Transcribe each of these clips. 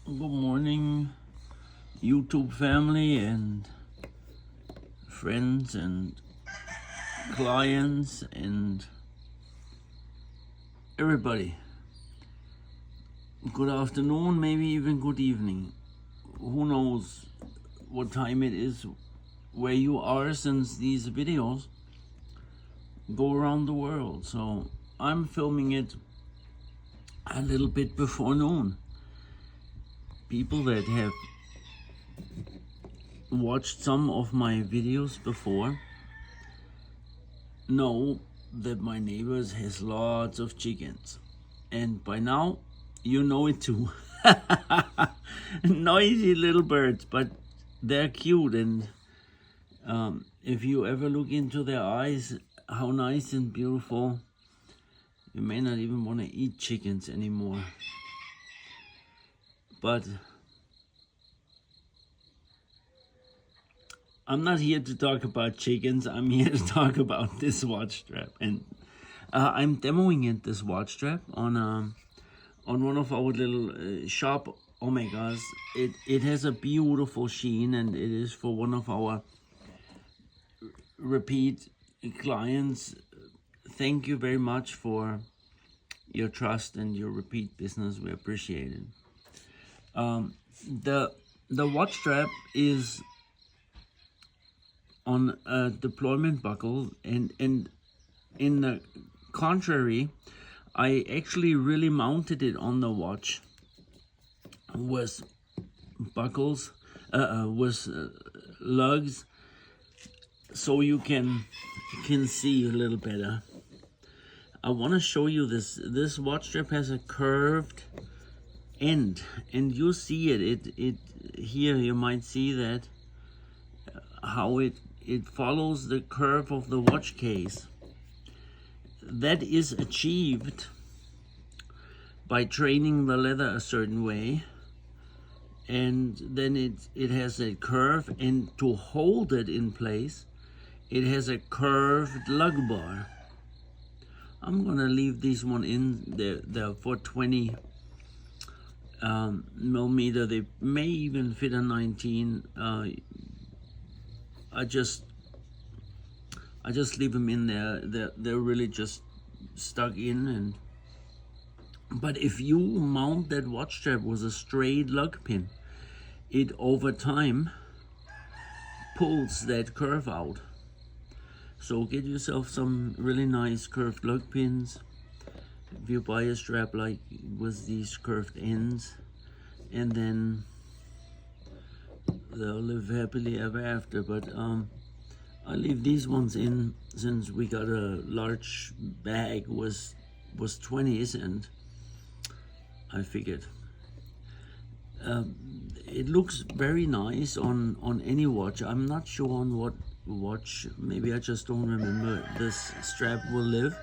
Good morning, YouTube family and friends and clients and everybody. Good afternoon, maybe even good evening. Who knows what time it is where you are, since these videos go around the world. So I'm filming it a little bit before noon. People that have watched some of my videos before know that my neighbors has lots of chickens, and by now you know it too. Noisy little birds, but they're cute, and if you ever look into their eyes, how nice and beautiful, you may not even want to eat chickens anymore. But I'm not here to talk about chickens. I'm here to talk about this watch strap, and I'm demoing it, this watch strap, on one of our little shop Omegas. It has a beautiful sheen, and it is for one of our repeat clients. Thank you very much for your trust and your repeat business. We appreciate it. The watch strap is on a deployment buckle, and in the contrary, I actually really mounted it on the watch with buckles, with lugs, so you can see a little better. I want to show you this watch strap has a curved end, and you see it here. You might see that how it follows the curve of the watch case. That is achieved by training the leather a certain way, and then it has a curve, and to hold it in place it has a curved lug bar. I'm gonna leave this one in there for 20 millimeter. They may even fit a 19. I just leave them in there. They're really just stuck in. And but if you mount that watch strap with a straight lug pin, it over time pulls that curve out. So get yourself some really nice curved lug pins. If you buy a strap like with these curved ends, and then they'll live happily ever after. But I leave these ones in, since we got a large bag was 20s, and I figured it looks very nice on any watch. I'm not sure on what watch, maybe I just don't remember, this strap will live.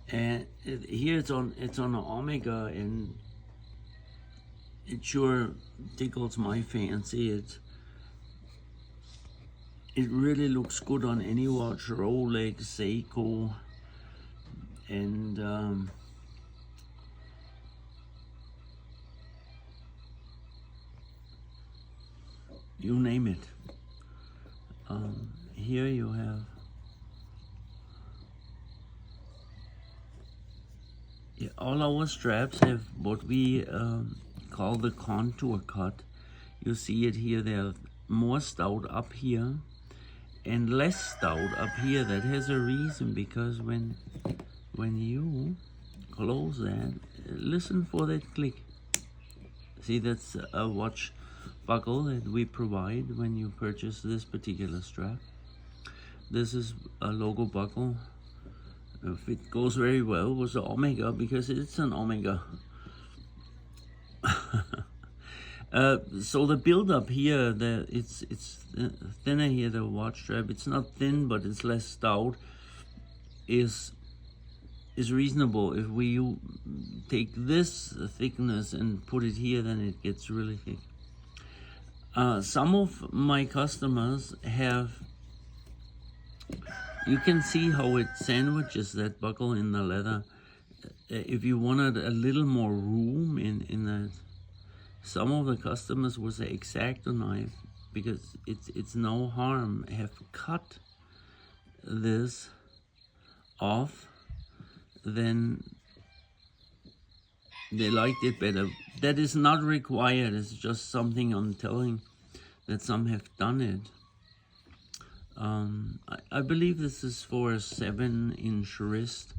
And here it's on an Omega, and it sure tickles my fancy. It really looks good on any watch, Rolex, Seiko, and you name it. Here you have all our straps have what we call the contour cut. You see it here. They're more stout up here and less stout up here. That has a reason, because when you close that, listen for that click. See, that's a watch buckle that we provide when you purchase this particular strap. This is a logo buckle. It goes very well with the Omega, because it's an Omega. So the build up here, it's thinner here, the watch strap. It's not thin, but it's less stout. Is reasonable. If we take this thickness and put it here, then it gets really thick. Some of my customers have, you can see how it sandwiches that buckle in the leather. If you wanted a little more room in that some of the customers with the X-Acto knife, because it's no harm, have cut this off, then they liked it better. That is not required, it's just something I'm telling that some have done it. I believe this is for a 7-inch wrist.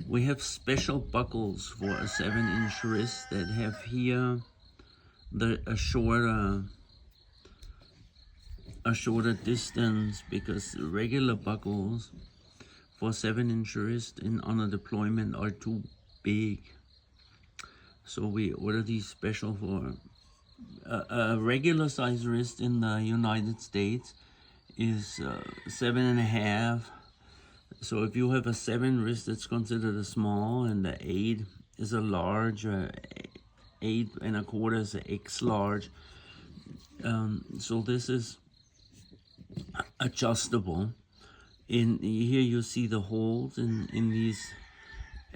We have special buckles for a 7-inch wrist that have here a shorter distance, because regular buckles for 7-inch wrist on a deployment are too big. So we order these special for a regular size wrist in the United States is 7.5. So if you have a 7 wrist, it's considered a small, and the 8 is a large. 8.25 is an X large. So this is adjustable. In here you see the holes in these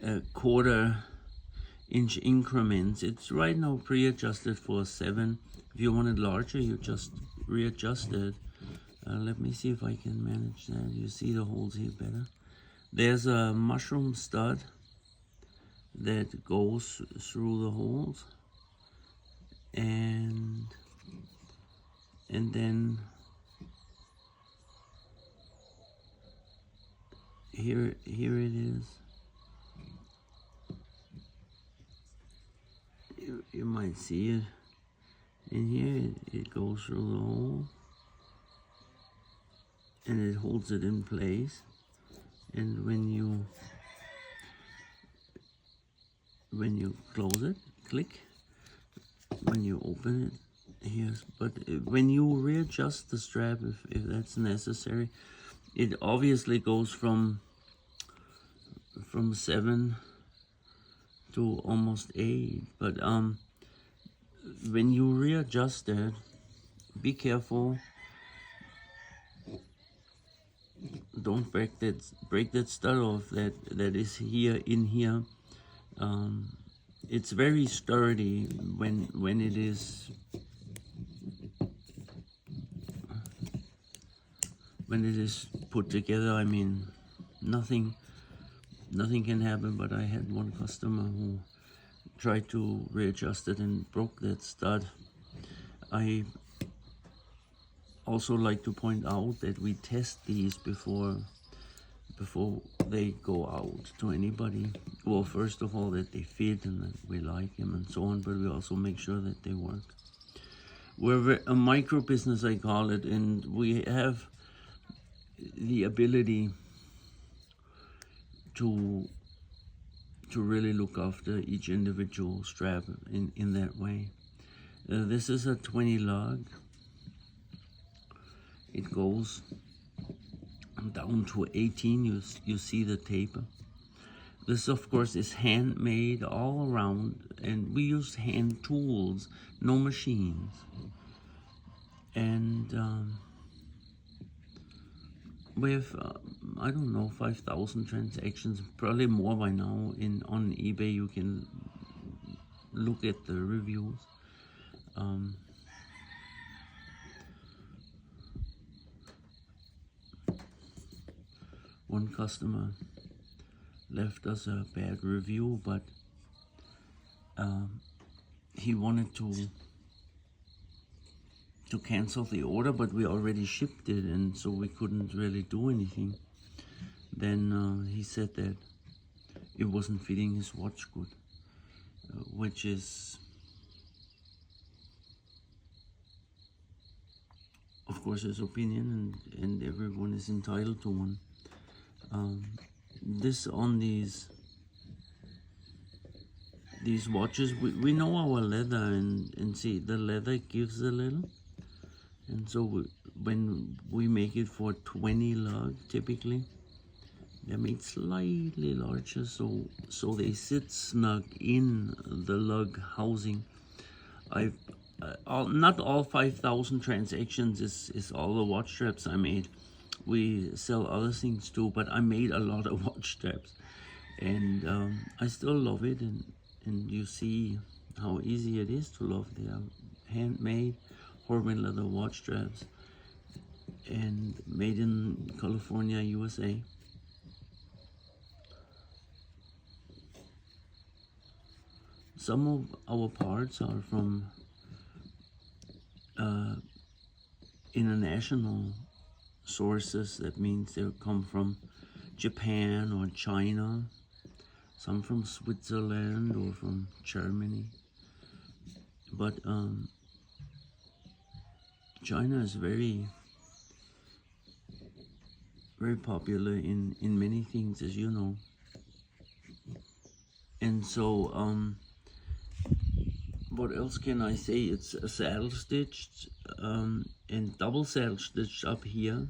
1/4-inch increments. It's right now pre-adjusted for 7. If you want it larger, you just readjust it. Let me see if I can manage that. You see the holes here better. There's a mushroom stud that goes through the holes, and then here it is. You might see it. In here it goes through the hole, and it holds it in place. And when you close it, click. When you open it, here's. But when you readjust the strap, if that's necessary, it obviously goes from 7 to almost 8. But when you readjust it, be careful. Don't break that stud off that is here in here. It's very sturdy when it is put together. I mean, nothing can happen. But I had one customer who tried to readjust it and broke that stud. I also like to point out that we test these before they go out to anybody. Well, first of all, that they fit and that we like them and so on, but we also make sure that they work. We're a micro business, I call it, and we have the ability to really look after each individual strap in that way. This is a 20 lug. It goes down to 18. You see the taper. This, of course, is handmade all around, and we use hand tools, no machines. And we have, I don't know, 5,000 transactions, probably more by now. On eBay, you can look at the reviews. One customer left us a bad review, but he wanted to cancel the order, but we already shipped it, and so we couldn't really do anything. Then he said that it wasn't fitting his watch good, which is, of course, his opinion, and everyone is entitled to one. This on these watches, we know our leather, and see, the leather gives a little, and so when we make it for 20 lug, typically they're made slightly larger, so they sit snug in the lug housing. Not all 5,000 transactions is all the watch straps I made. We sell other things too, but I made a lot of watch straps, and I still love it. And you see how easy it is to love. They are handmade horween leather watch straps and made in California, USA. Some of our parts are from international sources. That means they come from Japan or China, some from Switzerland or from Germany. But China is very popular in many things, as you know. And so what else can I say? It's a saddle stitched and double saddle stitched up here.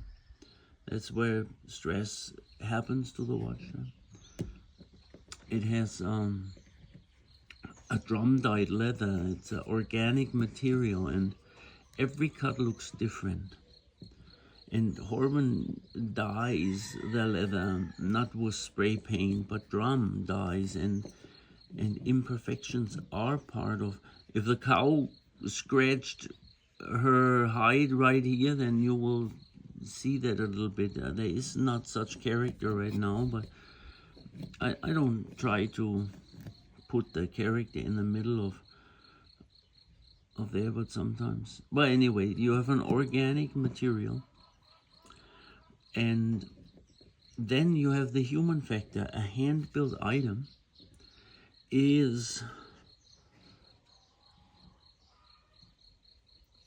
That's where stress happens to the watch. It has a drum dyed leather. It's an organic material, and every cut looks different. And horween dyes the leather not with spray paint, but drum dyes, and imperfections are part of. If the cow scratched her hide right here, then you will see that a little bit. There is not such character right now, but I don't try to put the character in the middle of there, but sometimes. But anyway, you have an organic material, and then you have the human factor. A hand-built item is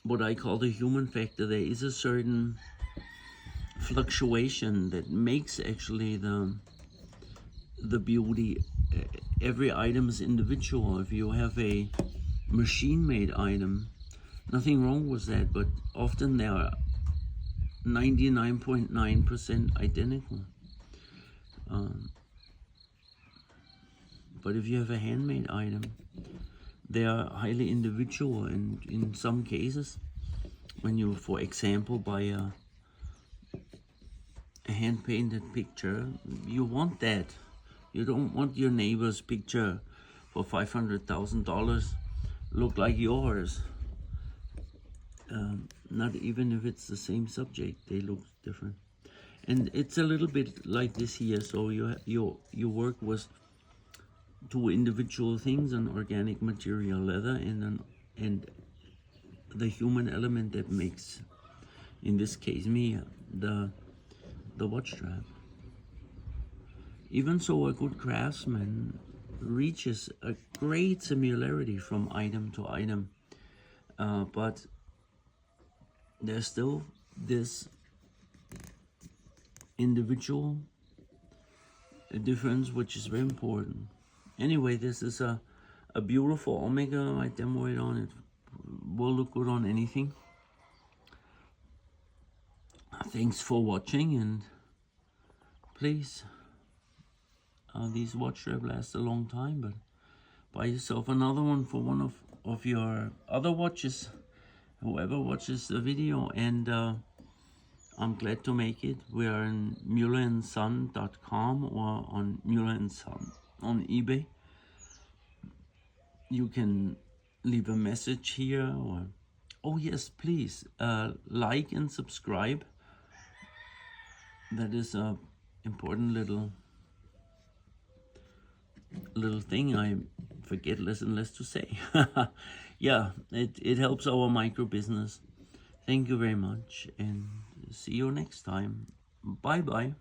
what I call the human factor. There is a certain fluctuation that makes actually the beauty. Every item is individual. If you have a machine-made item, nothing wrong with that, but often they are 99.9% identical. But if you have a handmade item, they are highly individual, and in some cases, when you, for example, buy a hand-painted picture, you want that. You don't want your neighbor's picture for $500,000 look like yours. Not even if it's the same subject, they look different. And it's a little bit like this here. So you work with two individual things: an organic material, leather, and the human element that makes, in this case, me, the watch strap. Even so, a good craftsman reaches a great similarity from item to item, but there's still this individual difference, which is very important. Anyway, this is a beautiful omega. I demo it on. It will look good on anything. Thanks for watching, and please, these watch straps last a long time, but buy yourself another one for one of your other watches, whoever watches the video. And I'm glad to make it. We are in MüllerandSon.com or on Müller & Son on eBay. You can leave a message here, or oh yes, please like and subscribe. That is a important little thing I forget less and less to say. Yeah, it helps our micro business. Thank you very much, and see you next time. Bye bye.